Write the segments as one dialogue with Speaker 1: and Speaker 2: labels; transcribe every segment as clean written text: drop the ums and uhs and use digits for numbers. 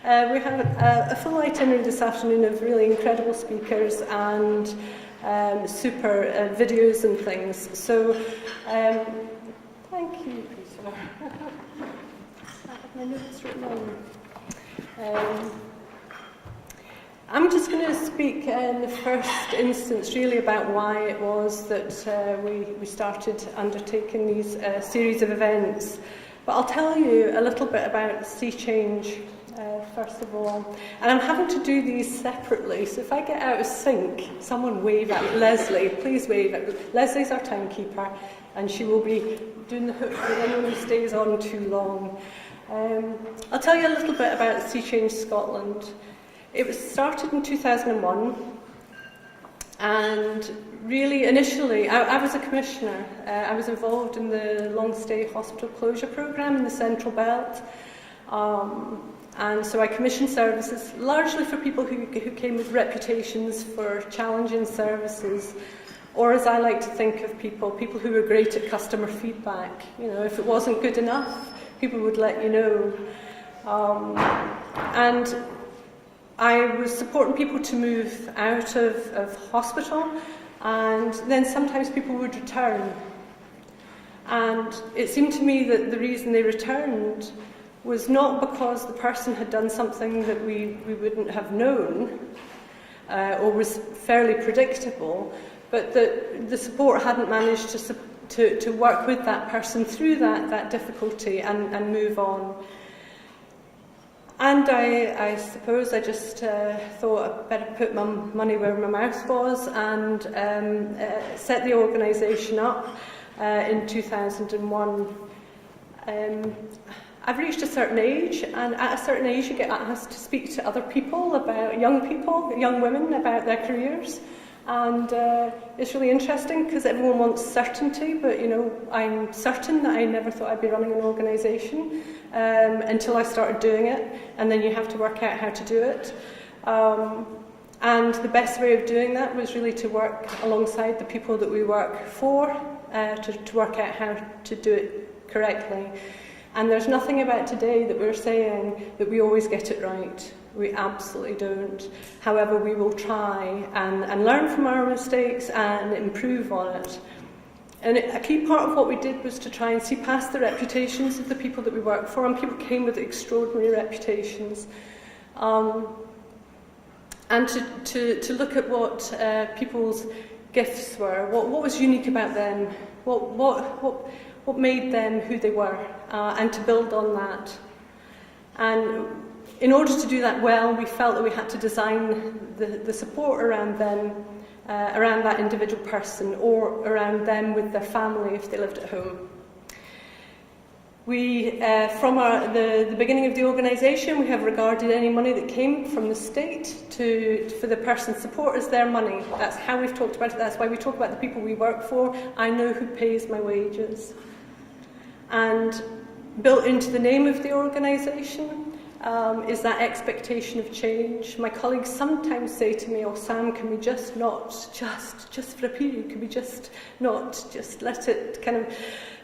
Speaker 1: We have a full itinerary this afternoon of really incredible speakers and super videos and things. So, thank you, Peter. I have my notes written on. I'm just going to speak in the first instance really about why it was that we started undertaking these series of events. But I'll tell you a little bit about Sea Change first of all. And I'm having to do these separately, so if I get out of sync, someone wave at me. Leslie, please wave at me. Leslie's our timekeeper, and she will be doing the hook for anyone who stays on too long. I'll tell you a little bit about Sea Change Scotland. It was started in 2001, and really initially I was a commissioner. I was involved in the long stay hospital closure programme in the Central Belt, and so I commissioned services largely for people who came with reputations for challenging services, or as I like to think of people who were great at customer feedback. You know, if it wasn't good enough, people would let you know. And I was supporting people to move out of hospital, and then sometimes people would return. And it seemed to me that the reason they returned was not because the person had done something that we wouldn't have known or was fairly predictable, but that the support hadn't managed to work with that person through that difficulty and move on. And I suppose I just thought I'd better put my money where my mouth was and set the organisation up in 2001. I've reached a certain age, and at a certain age you get asked to speak to other people, young women, about their careers. And it's really interesting because everyone wants certainty, but you know, I'm certain that I never thought I'd be running an organisation until I started doing it, and then you have to work out how to do it. And the best way of doing that was really to work alongside the people that we work for, to work out how to do it correctly. And there's nothing about today that we're saying that we always get it right. We absolutely don't. However, we will try and learn from our mistakes and improve on it. And a key part of what we did was to try and see past the reputations of the people that we work for, and people came with extraordinary reputations. And to look at what people's gifts were, what was unique about them, what made them who they were, and to build on that. And in order to do that well, we felt that we had to design the support around them, around that individual person, or around them with their family if they lived at home. We, from the beginning of the organisation, we have regarded any money that came from the state for the person's support as their money. That's how we've talked about it. That's why we talk about the people we work for. I know who pays my wages. And built into the name of the organisation is that expectation of change. My colleagues sometimes say to me, "Oh, Sam, can we just not, just for a period, can we just not, just let it kind of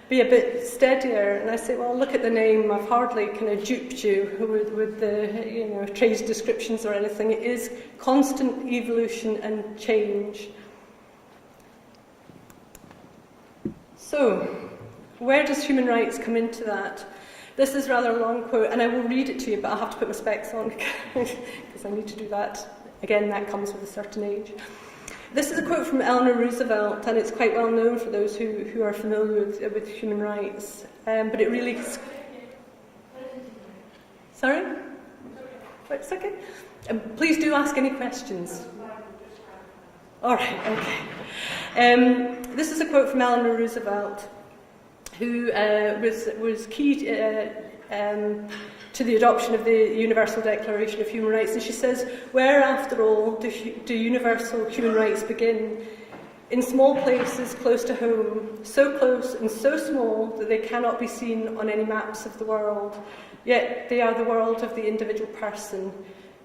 Speaker 1: be a bit steadier?" And I say, well, look at the name. I've hardly kind of duped you with the trade descriptions or anything. It is constant evolution and change. So, where does human rights come into that? This is rather a long quote, and I will read it to you, but I'll have to put my specs on because I need to do that. Again, that comes with a certain age. This is a quote from Eleanor Roosevelt, and it's quite well known for those who are familiar with human rights. But it really... Sorry? It's okay. Please do ask any questions. All right, okay. This is a quote from Eleanor Roosevelt, who was key to the adoption of the Universal Declaration of Human Rights. And she says, "Where, after all, do universal human rights begin? In small places close to home, so close and so small that they cannot be seen on any maps of the world. Yet they are the world of the individual person,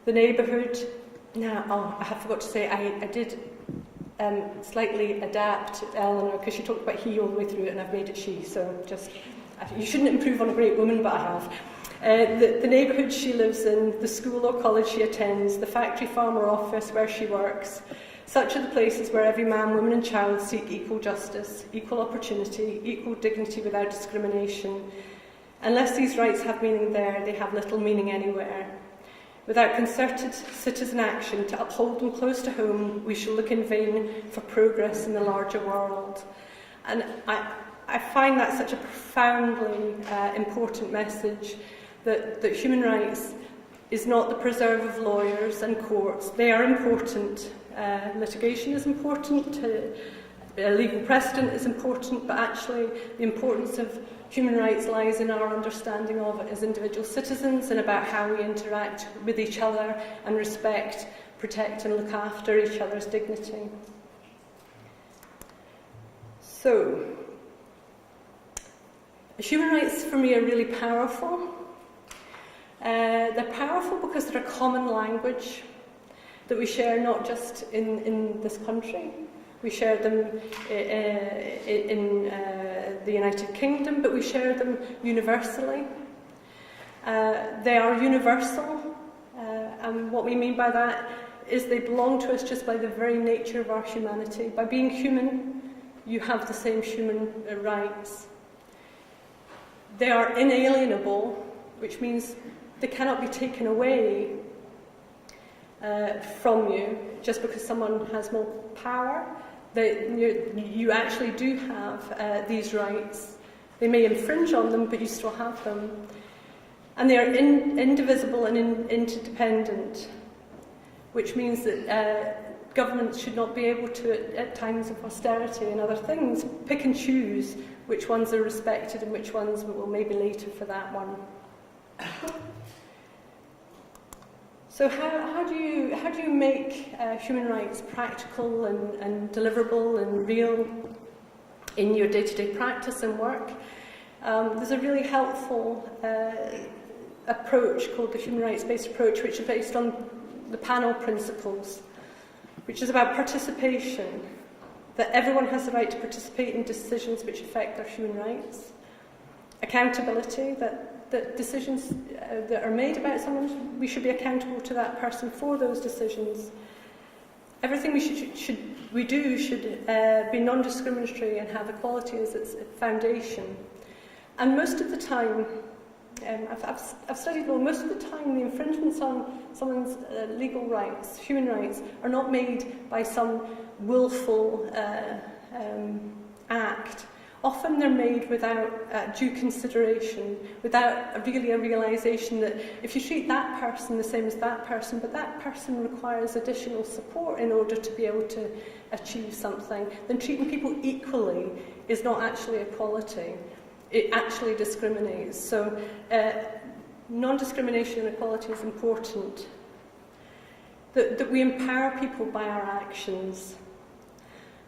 Speaker 1: the neighbourhood." I have forgot to say, I did slightly adapt Eleanor, because she talked about he all the way through it, and I've made it she. So you shouldn't improve on a great woman, but I have. The neighbourhood she lives in, the school or college she attends, the factory, farm or office where she works. Such are the places where every man, woman and child seek equal justice, equal opportunity, equal dignity without discrimination. Unless these rights have meaning there, they have little meaning anywhere. Without concerted citizen action to uphold them close to home, we shall look in vain for progress in the larger world. And I find that such a profoundly important message, that human rights is not the preserve of lawyers and courts. They are important. Litigation is important, legal precedent is important, but actually the importance of human rights lies in our understanding of it as individual citizens and about how we interact with each other and respect, protect and look after each other's dignity. So, human rights for me are really powerful. They're powerful because they're a common language that we share not just in this country. We share them in the United Kingdom, but we share them universally. They are universal, and what we mean by that is they belong to us just by the very nature of our humanity. By being human, you have the same human rights. They are inalienable, which means they cannot be taken away from you just because someone has more power. You actually do have these rights. They may infringe on them, but you still have them. And they are indivisible and interdependent, which means that governments should not be able to, at times of austerity and other things, pick and choose which ones are respected and which ones will maybe later for that one. So how do you make human rights practical and deliverable and real in your day-to-day practice and work? There's a really helpful approach called the human rights-based approach, which is based on the panel principles, which is about participation, that everyone has the right to participate in decisions which affect their human rights. Accountability, that decisions that are made about someone, we should be accountable to that person for those decisions. Everything we do should be non-discriminatory and have equality as its foundation. And most of the time, I've studied law, most of the time the infringements on someone's legal rights, human rights, are not made by some willful act. Often they're made without due consideration, without really a realisation that if you treat that person the same as that person, but that person requires additional support in order to be able to achieve something, then treating people equally is not actually equality. It actually discriminates. So non-discrimination and equality is important. That we empower people by our actions.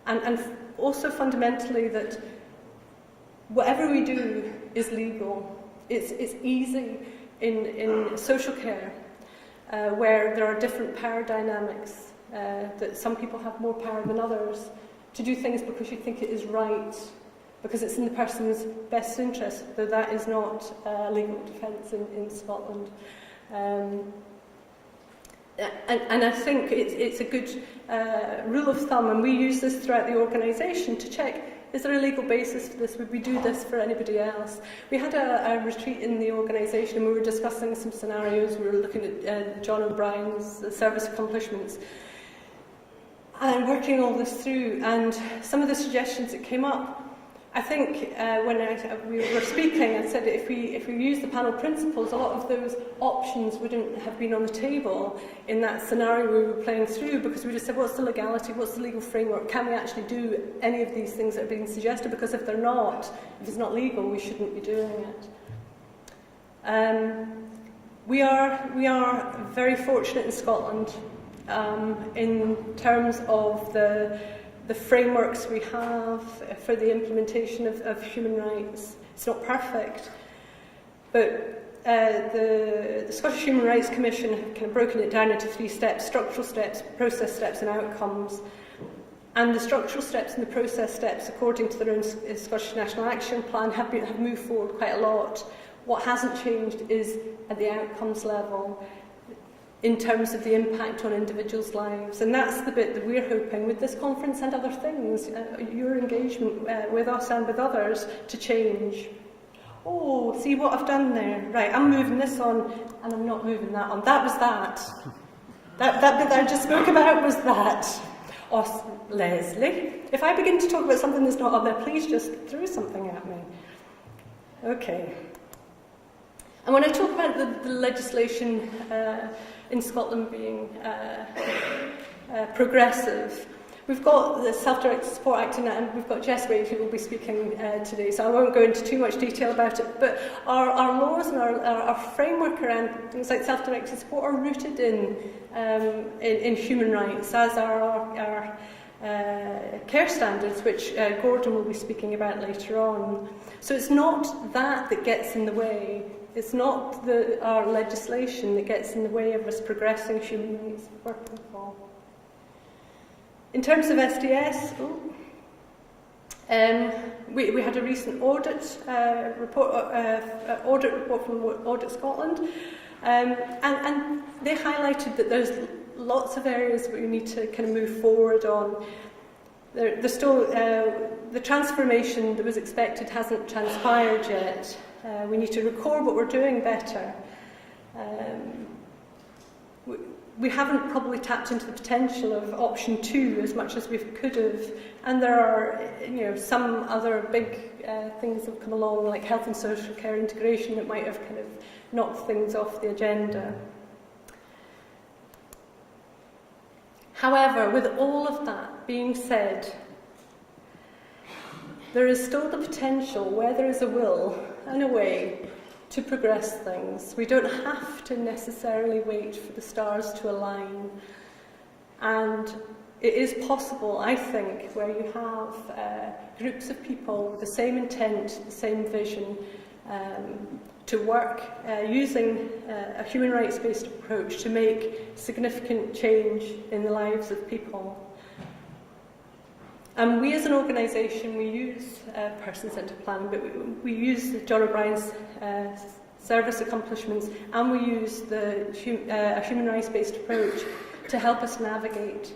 Speaker 1: And also fundamentally that whatever we do is legal. It's easy in social care, where there are different power dynamics, that some people have more power than others, to do things because you think it is right, because it's in the person's best interest, though that is not legal defence in Scotland. And I think it's a good rule of thumb, and we use this throughout the organisation to check, is there a legal basis for this? Would we do this for anybody else? We had a retreat in the organisation and we were discussing some scenarios. We were looking at John O'Brien's service accomplishments and working all this through. And some of the suggestions that came up, I think when we were speaking, I said that if we use the panel principles, a lot of those options wouldn't have been on the table in that scenario we were playing through, because we just said, what's the legality, what's the legal framework, can we actually do any of these things that are being suggested? Because if they're not, if it's not legal, we shouldn't be doing it. We are very fortunate in Scotland in terms of the frameworks we have for the implementation of human rights. It's not perfect, but the Scottish Human Rights Commission have kind of broken it down into 3 steps: structural steps, process steps and outcomes. And the structural steps and the process steps, according to their own Scottish National Action Plan, have moved forward quite a lot What hasn't changed is at the outcomes level, in terms of the impact on individuals' lives. And that's the bit that we're hoping with this conference and other things, your engagement with us and with others, to change. Oh, see what I've done there? Right, I'm moving this on, and I'm not moving that on. That was that. That bit that I just spoke about was that. Oh, Leslie, if I begin to talk about something that's not on there, please just throw something at me. Okay. And when I talk about the legislation in Scotland being progressive, we've got the Self-Directed Support Act in it, and we've got Jess Wade who will be speaking today, so I won't go into too much detail about it. But our laws and our framework around things like self-directed support are rooted in human rights, as are our care standards, which Gordon will be speaking about later on. So it's not that gets in the way. It's not our legislation that gets in the way of us progressing human rights for people. In terms of SDS, we had a recent audit report from Audit Scotland, and they highlighted that there's lots of areas where we need to kind of move forward on. There's still the transformation that was expected hasn't transpired yet. We need to record what we're doing better. We haven't probably tapped into the potential of option 2 as much as we could have, and there are some other big things that have come along, like health and social care integration, that might have kind of knocked things off the agenda. However, with all of that being said, there is still the potential, where there is a will and a way, to progress things. We don't have to necessarily wait for the stars to align. And it is possible, I think, where you have groups of people with the same intent, the same vision, to work using a human rights-based approach to make significant change in the lives of people. We as an organisation, we use person-centred planning, but we use John O'Brien's service accomplishments, and we use a human rights-based approach to help us navigate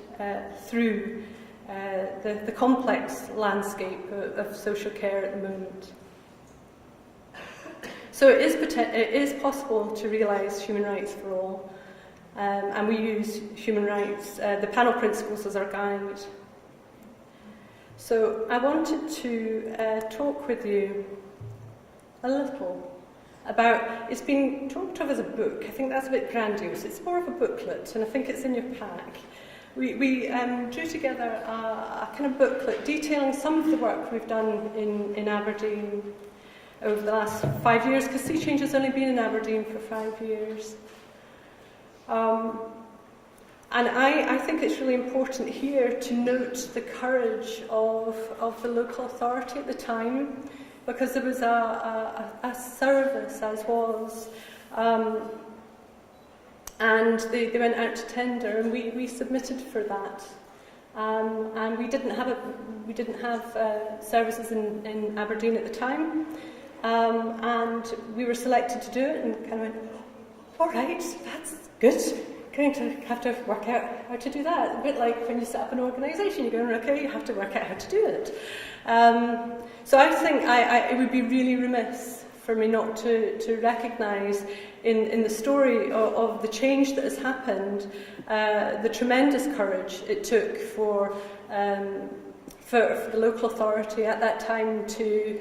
Speaker 1: through the complex landscape of social care at the moment. So it is possible to realise human rights for all, and we use human rights, the panel principles, as our guide. So I wanted to talk with you a little about, it's been talked of as a book. I think that's a bit grandiose. It's more of a booklet, and I think it's in your pack. We drew together a kind of booklet detailing some of the work we've done in Aberdeen over the last 5 years, because Sea Change has only been in Aberdeen for 5 years. And I think it's really important here to note the courage of the local authority at the time, because there was a service, as was, and they went out to tender, and we submitted for that. And we didn't have services in Aberdeen at the time, and we were selected to do it, and kind of went, all right, that's good. Going to have to work out how to do that. A bit like when you set up an organisation, you're going, okay, you have to work out how to do it. So I think it would be really remiss for me not to recognise in the story of the change that has happened, the tremendous courage it took for the local authority at that time to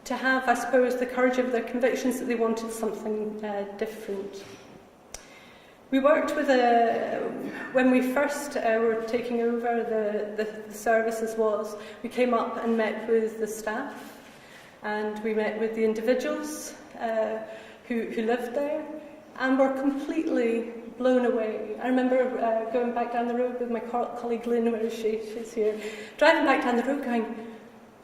Speaker 1: have, I suppose, the courage of their convictions that they wanted something different. We worked with when we first were taking over the services, we came up and met with the staff, and we met with the individuals who lived there, and were completely blown away. I remember going back down the road with my colleague Lynn, where is she? She's here. Driving back down the road going,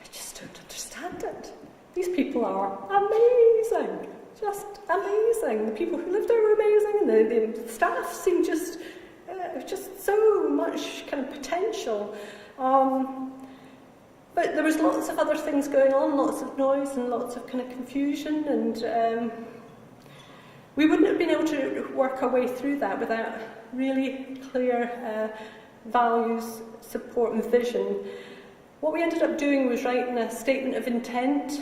Speaker 1: I just don't understand it. These people are amazing. Just amazing. The people who lived there were amazing, and the staff seemed just so much kind of potential. But there was lots of other things going on, lots of noise and lots of kind of confusion, and we wouldn't have been able to work our way through that without really clear values, support and vision. What we ended up doing was writing a statement of intent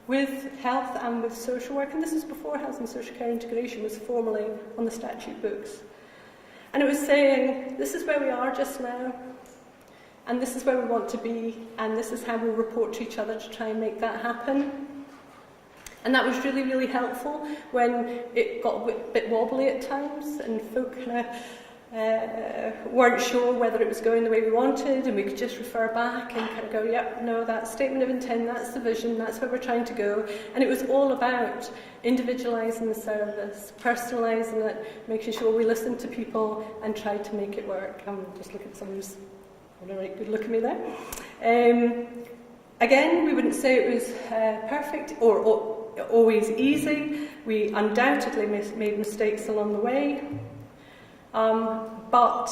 Speaker 1: with health and with social work, and this is before health and social care integration was formally on the statute books. And it was saying, this is where we are just now, and this is where we want to be, and this is how we'll report to each other to try and make that happen. And that was really, really helpful when it got a bit wobbly at times, and folk kind of weren't sure whether it was going the way we wanted, and we could just refer back and kind of go, yep, no, that statement of intent, that's the vision, that's where we're trying to go. And it was all about individualising the service, personalising it, making sure we listened to people and tried to make it work. I'm just looking at someone who's having a right good look at me there. Again, we wouldn't say it was perfect or always easy. We undoubtedly made mistakes along the way. But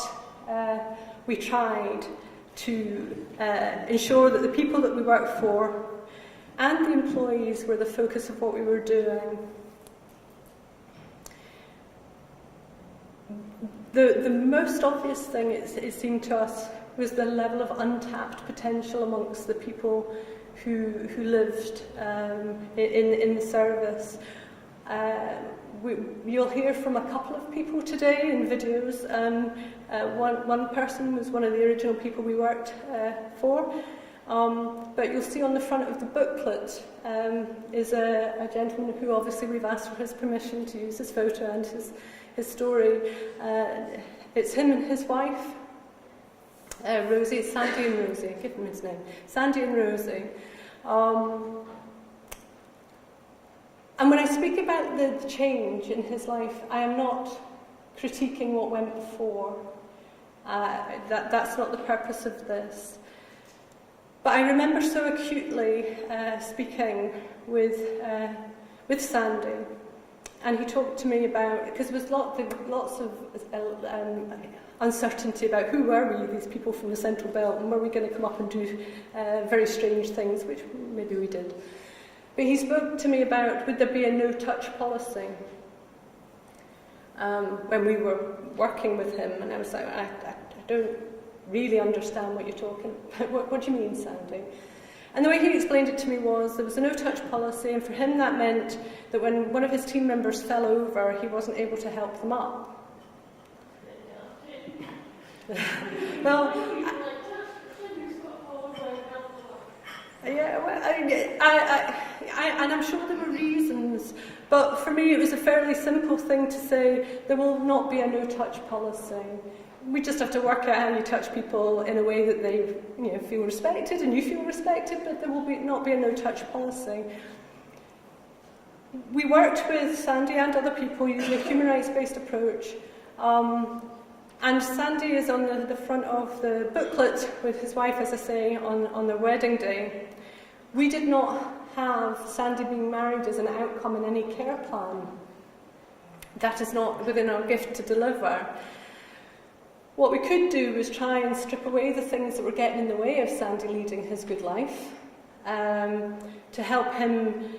Speaker 1: we tried to ensure that the people that we worked for and the employees were the focus of what we were doing. The most obvious thing, it seemed to us, was the level of untapped potential amongst the people who lived in the service. You'll hear from a couple of people today in videos. One person was one of the original people we worked for, but you'll see on the front of the booklet is a gentleman who obviously we've asked for his permission to use his photo and his story. It's him and his wife, Rosie. It's Sandy and Rosie. Give them his name. Sandy and Rosie. And when I speak about the change in his life, I am not critiquing what went before. That's not the purpose of this. But I remember so acutely speaking with Sandy, and he talked to me about, because there was lots of uncertainty about who were we, these people from the Central Belt, and were we going to come up and do very strange things, which maybe we did. But he spoke to me about, would there be a no-touch policy when we were working with him, and I was like, I don't really understand what you're talking about. What do you mean, Sandy? And the way he explained it to me was there was a no-touch policy, and for him that meant that when one of his team members fell over, he wasn't able to help them up. Well, yeah, well, and I'm sure there were reasons, but for me it was a fairly simple thing to say there will not be a no-touch policy. We just have to work out how you touch people in a way that they feel respected and you feel respected, but there will not be a no-touch policy. We worked with Sandy and other people using a human rights-based approach, and Sandy is on the front of the booklet with his wife, as I say, on their wedding day. We did not have Sandy being married as an outcome in any care plan. That is not within our gift to deliver. What we could do was try and strip away the things that were getting in the way of Sandy leading his good life, to help him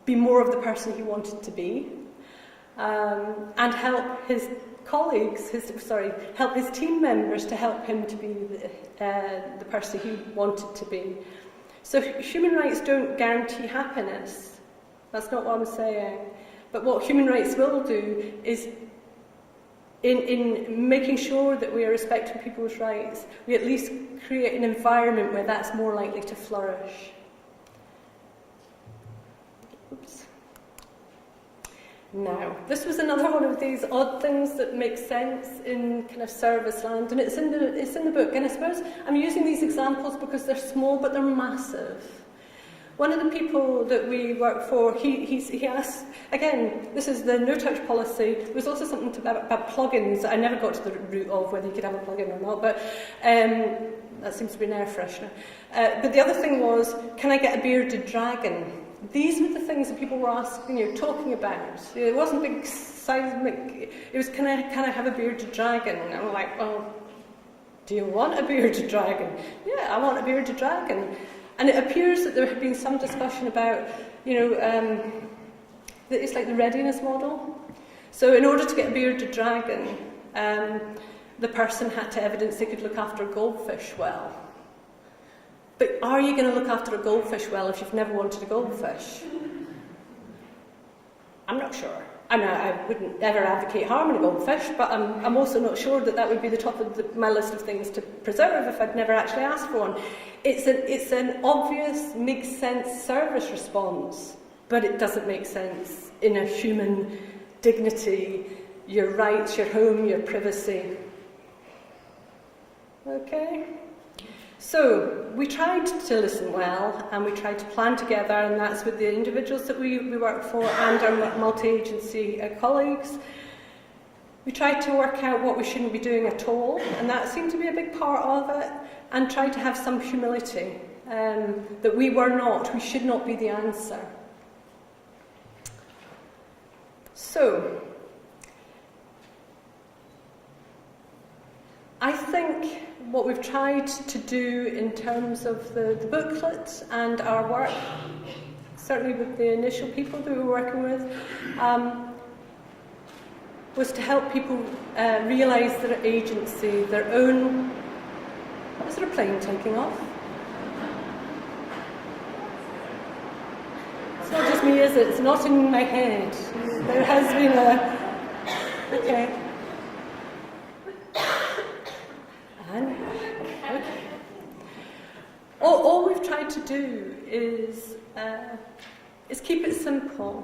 Speaker 1: be more of the person he wanted to be, and help his colleagues, help his team members to help him to be the person he wanted to be. So human rights don't guarantee happiness. That's not what I'm saying. But what human rights will do is, in making sure that we are respecting people's rights, we at least create an environment where that's more likely to flourish. Oops. Now, this was another one of these odd things that make sense in kind of service land, and it's in the book. And I suppose I'm using these examples because they're small, but they're massive. One of the people that we work for, he asked, again, this is the no-touch policy. There was also something about plugins that I never got to the root of, whether you could have a plugin or not, but that seems to be an air freshener. But the other thing was, can I get a bearded dragon? These were the things that people were asking, talking about. It wasn't big seismic. It was, can I have a bearded dragon? And I'm like, well, Do you want a bearded dragon? Yeah, I want a bearded dragon. And it appears that there had been some discussion about, it's like the readiness model. So in order to get a bearded dragon, the person had to evidence they could look after a goldfish well. But are you going to look after a goldfish well if you've never wanted a goldfish? I'm not sure. I mean, I wouldn't ever advocate harming a goldfish, but I'm also not sure that would be the top of my list of things to preserve if I'd never actually asked for one. It's an obvious, makes sense service response, but it doesn't make sense in a human dignity, your rights, your home, your privacy. Okay? So, we tried to listen well, and we tried to plan together, and that's with the individuals that we work for and our multi-agency colleagues. We tried to work out what we shouldn't be doing at all, and that seemed to be a big part of it, and tried to have some humility, that we should not be the answer. So, I think what we've tried to do in terms of the booklet and our work, certainly with the initial people that we were working with, was to help people realise their agency, their own... Is there a plane taking off? It's not just me, is it? It's not in my head. There has been a... Okay. Okay. All we've tried to do is keep it simple,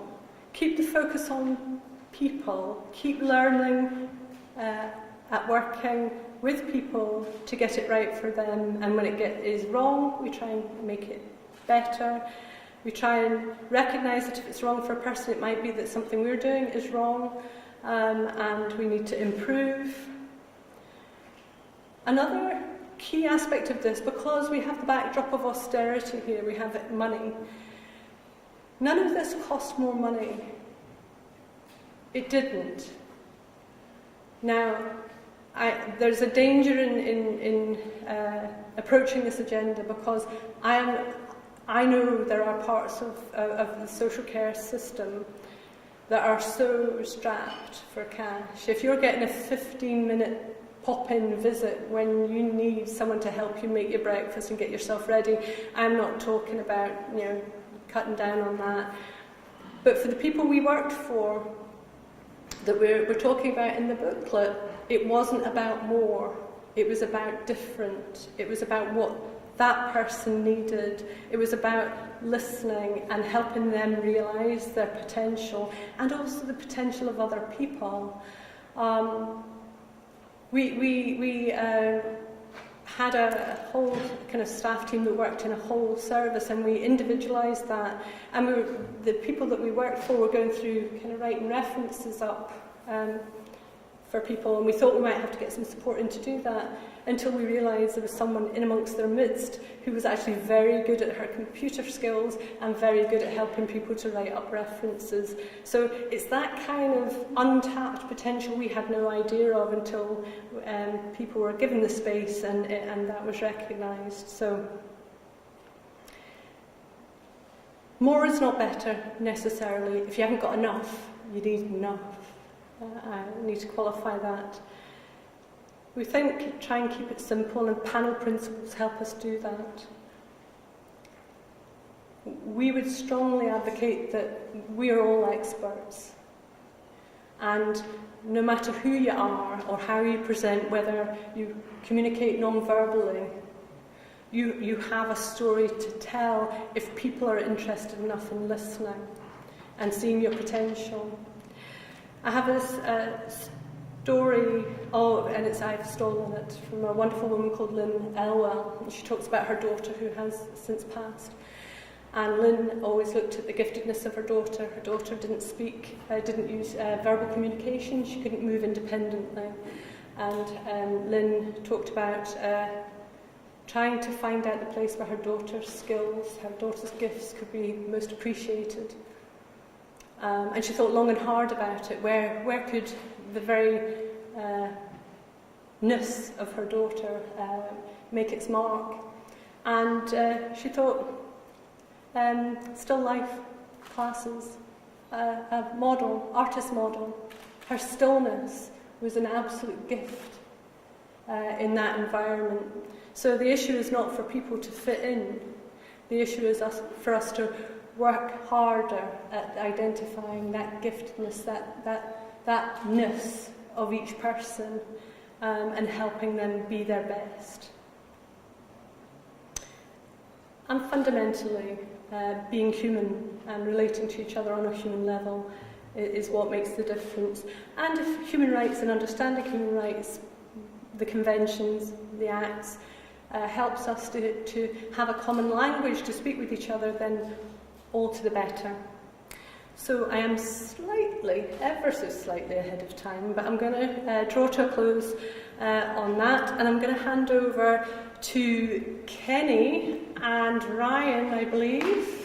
Speaker 1: keep the focus on people, keep learning at working with people to get it right for them, and when it is wrong, we try and make it better. We try and recognise that if it's wrong for a person, it might be that something we're doing is wrong, and we need to improve. Another key aspect of this, because we have the backdrop of austerity here, we have money. None of this cost more money. It didn't. Now, there's a danger in approaching this agenda, because I know there are parts of the social care system that are so strapped for cash. If you're getting a 15-minute pop-in visit when you need someone to help you make your breakfast and get yourself ready, I'm not talking about, cutting down on that. But for the people we worked for, that we're talking about in the booklet, it wasn't about more. It was about different. It was about what that person needed. It was about listening and helping them realise their potential, and also the potential of other people. We had a whole kind of staff team that worked in a whole service, and we individualised that. And the people that we worked for were going through kind of writing references up for people, and we thought we might have to get some support in to do that, until we realised there was someone in amongst their midst who was actually very good at her computer skills and very good at helping people to write up references. So it's that kind of untapped potential we had no idea of until people were given the space and that was recognised. So more is not better necessarily. If you haven't got enough, you need enough. I need to qualify that. We think try and keep it simple, and panel principles help us do that. We would strongly advocate that we are all experts, and no matter who you are or how you present, whether you communicate non-verbally, you have a story to tell if people are interested enough in listening and seeing your potential. I have this story, I've stolen it from a wonderful woman called Lynn Elwell. And she talks about her daughter who has since passed. And Lynn always looked at the giftedness of her daughter. Her daughter didn't speak, didn't use verbal communication. She couldn't move independently. And Lynn talked about trying to find out the place where her daughter's skills, her daughter's gifts could be most appreciated. And she thought long and hard about it. Where could the very ness of her daughter make its mark. And she thought still life classes, a model, artist model, her stillness was an absolute gift in that environment. So the issue is not for people to fit in. The issue is for us to work harder at identifying that giftedness, that ness of each person, and helping them be their best. And fundamentally, being human and relating to each other on a human level is what makes the difference. And if human rights and understanding human rights, the conventions, the acts, helps us to have a common language to speak with each other, then all to the better. So I am slightly, ever so slightly ahead of time, but I'm going to draw to a close on that, and I'm going to hand over to Kenny and Ryan, I believe.